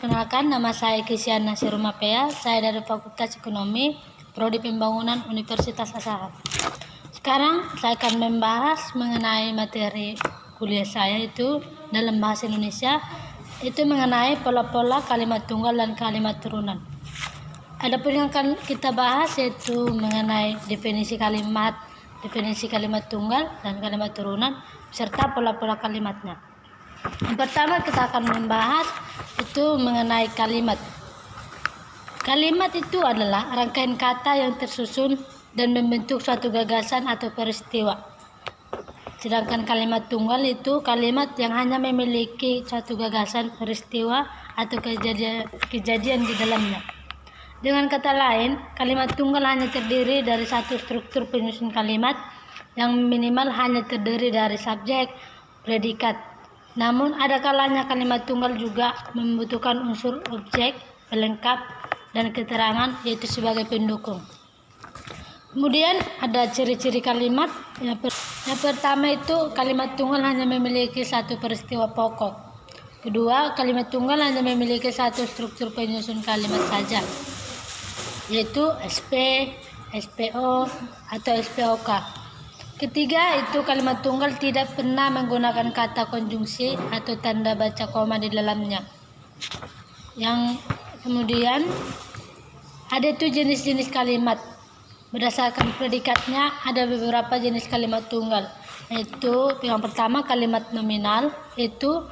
Perkenalkan, nama saya Kisiana Sirumapea. Saya dari Fakultas Ekonomi, Prodi Pembangunan Universitas Asahan. Sekarang saya akan membahas mengenai materi kuliah saya itu dalam bahasa Indonesia, itu mengenai pola-pola kalimat tunggal dan kalimat turunan. Adapun yang akan kita bahas yaitu mengenai definisi kalimat tunggal dan kalimat turunan serta pola-pola kalimatnya. Yang pertama kita akan membahas itu mengenai kalimat. Kalimat itu adalah rangkaian kata yang tersusun dan membentuk suatu gagasan atau peristiwa. Sedangkan kalimat tunggal itu kalimat yang hanya memiliki suatu gagasan, peristiwa atau kejadian di dalamnya. Dengan kata lain, kalimat tunggal hanya terdiri dari satu struktur penyusun kalimat yang minimal hanya terdiri dari subjek, predikat. Namun ada kalanya kalimat tunggal juga membutuhkan unsur objek, pelengkap, dan keterangan yaitu sebagai pendukung. Kemudian ada ciri-ciri kalimat. Yang pertama itu kalimat tunggal hanya memiliki satu peristiwa pokok. Kedua, kalimat tunggal hanya memiliki satu struktur penyusun kalimat saja, yaitu SP, SPO, atau SPOK. Ketiga, itu kalimat tunggal tidak pernah menggunakan kata konjungsi atau tanda baca koma di dalamnya. Yang kemudian ada itu jenis-jenis kalimat. Berdasarkan predikatnya ada beberapa jenis kalimat tunggal. Yaitu yang pertama kalimat nominal, itu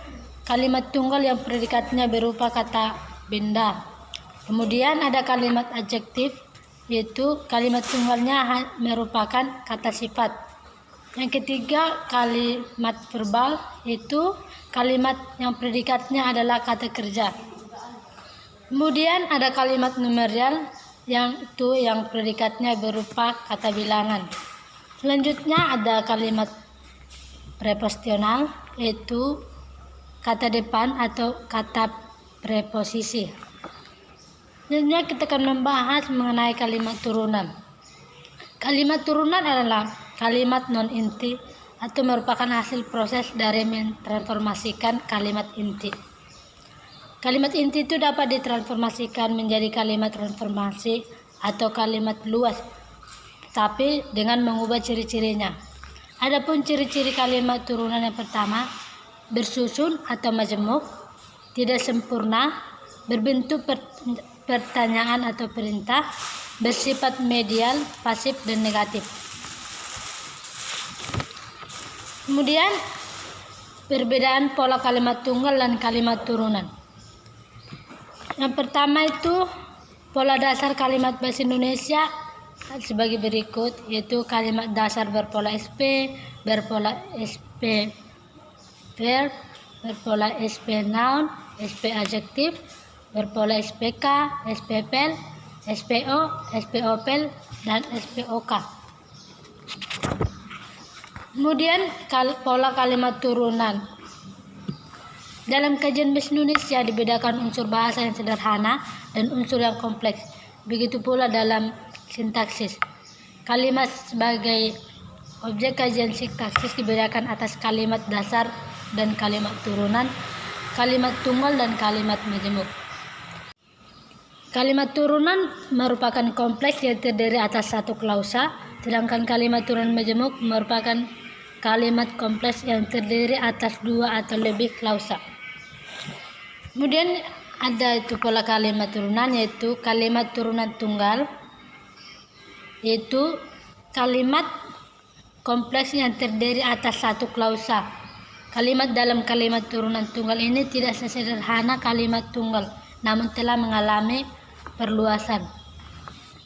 kalimat tunggal yang predikatnya berupa kata benda. Kemudian ada kalimat adjektif, yaitu kalimat tunggalnya merupakan kata sifat. Yang ketiga kalimat verbal, itu kalimat yang predikatnya adalah kata kerja. Kemudian ada kalimat numeral, yang predikatnya berupa kata bilangan. Selanjutnya ada kalimat preposisional, yaitu kata depan atau kata preposisi. Selanjutnya kita akan membahas mengenai kalimat turunan. Kalimat turunan adalah kalimat non-inti atau merupakan hasil proses dari mentransformasikan kalimat inti. Kalimat inti itu dapat ditransformasikan menjadi kalimat transformasi atau kalimat luas, tapi dengan mengubah ciri-cirinya. Adapun ciri-ciri kalimat turunan yang pertama, bersusun atau majemuk, tidak sempurna, berbentuk pertanyaan atau perintah, bersifat medial, pasif, dan negatif. Kemudian perbedaan pola kalimat tunggal dan kalimat turunan. Yang pertama itu pola dasar kalimat bahasa Indonesia sebagai berikut, yaitu kalimat dasar berpola SP, berpola SP verb, berpola SP noun, SP adjektif, berpola SPK, SPPL, SPO, SPOPL, dan SPOK. Kemudian pola kalimat turunan. Dalam kajian bahasa Indonesia dibedakan unsur bahasa yang sederhana dan unsur yang kompleks. Begitu pula dalam sintaksis. Kalimat sebagai objek kajian sintaksis dibedakan atas kalimat dasar dan kalimat turunan, kalimat tunggal dan kalimat majemuk. Kalimat turunan merupakan kompleks yang terdiri atas satu klausa, sedangkan kalimat turunan majemuk merupakan kalimat kompleks yang terdiri atas dua atau lebih klausa. Kemudian ada itu pola kalimat turunan, yaitu kalimat turunan tunggal, yaitu kalimat kompleks yang terdiri atas satu klausa. Kalimat dalam kalimat turunan tunggal ini tidak sesederhana kalimat tunggal, namun telah mengalami perluasan.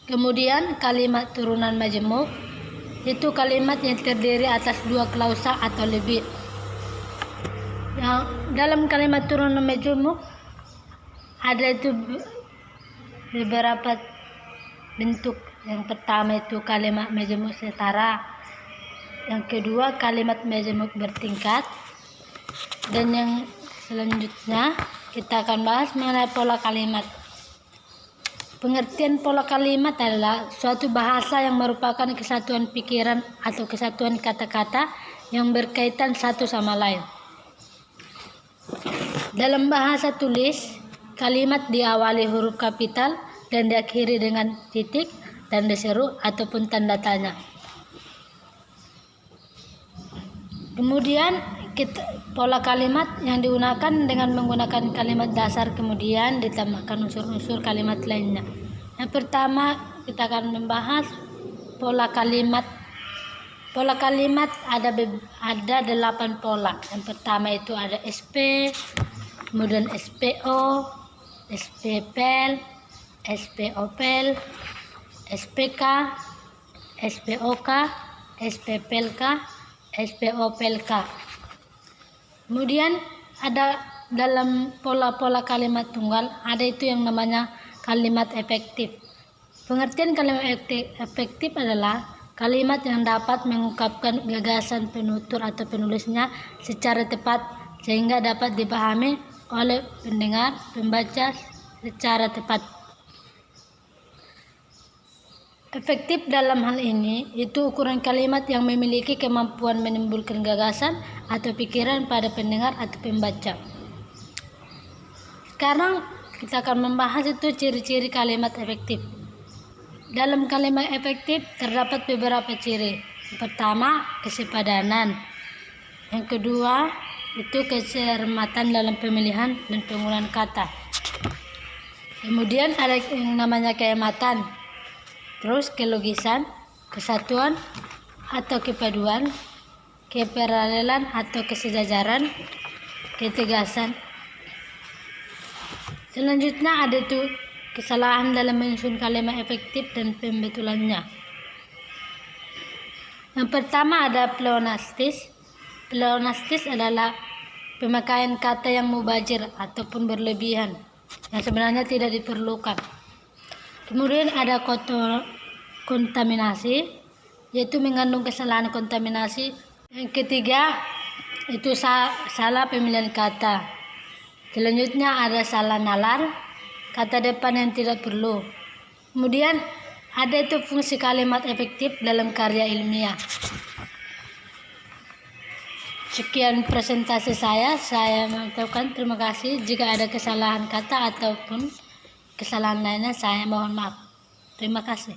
Kemudian kalimat turunan majemuk, itu kalimat yang terdiri atas dua klausa atau lebih. Yang dalam kalimat turunan majemuk ada itu beberapa bentuk. Yang pertama itu kalimat majemuk setara. Yang kedua kalimat majemuk bertingkat. Dan yang selanjutnya kita akan bahas mengenai pola kalimat. Pengertian pola kalimat adalah suatu bahasa yang merupakan kesatuan pikiran atau kesatuan kata-kata yang berkaitan satu sama lain. Dalam bahasa tulis, Kalimat diawali huruf kapital dan diakhiri dengan titik, tanda seru ataupun tanda tanya. Kemudian pola kalimat yang digunakan dengan menggunakan kalimat dasar, kemudian ditambahkan unsur-unsur kalimat lainnya. Yang pertama kita akan membahas pola kalimat. Pola kalimat ada 8 pola. Yang pertama itu ada SP, kemudian SPO, SPPL, SPOPL, SPK, SPOK, SPPLK, SPOPLK. Kemudian ada dalam pola-pola kalimat tunggal ada itu yang namanya kalimat efektif. Pengertian kalimat efektif adalah kalimat yang dapat mengungkapkan gagasan penutur atau penulisnya secara tepat sehingga dapat dipahami oleh pendengar, pembaca secara tepat. Efektif dalam hal ini itu ukuran kalimat yang memiliki kemampuan menimbulkan gagasan atau pikiran pada pendengar atau pembaca. Sekarang kita akan membahas itu ciri-ciri kalimat efektif. Dalam kalimat efektif terdapat beberapa ciri. Yang pertama, kesepadanan. Yang kedua, itu kecermatan dalam pemilihan dan penggunaan kata. Kemudian ada yang namanya kehematan, terus kelogisan, kesatuan atau kepaduan, keparalelan atau kesejajaran, ketegasan. Selanjutnya ada itu kesalahan dalam menyusun kalimat efektif dan pembetulannya. Yang pertama ada pleonastis. Pleonastis adalah pemakaian kata yang mubazir ataupun berlebihan yang sebenarnya tidak diperlukan. Kemudian ada kontaminasi, yaitu mengandung kesalahan kontaminasi. Yang ketiga itu salah pemilihan kata. Selanjutnya ada salah nalar, kata depan yang tidak perlu. Kemudian ada itu fungsi kalimat efektif dalam karya ilmiah. Sekian presentasi saya mengucapkan terima kasih. Jika ada kesalahan kata ataupun kesalahan lainnya saya mohon maaf. Terima kasih.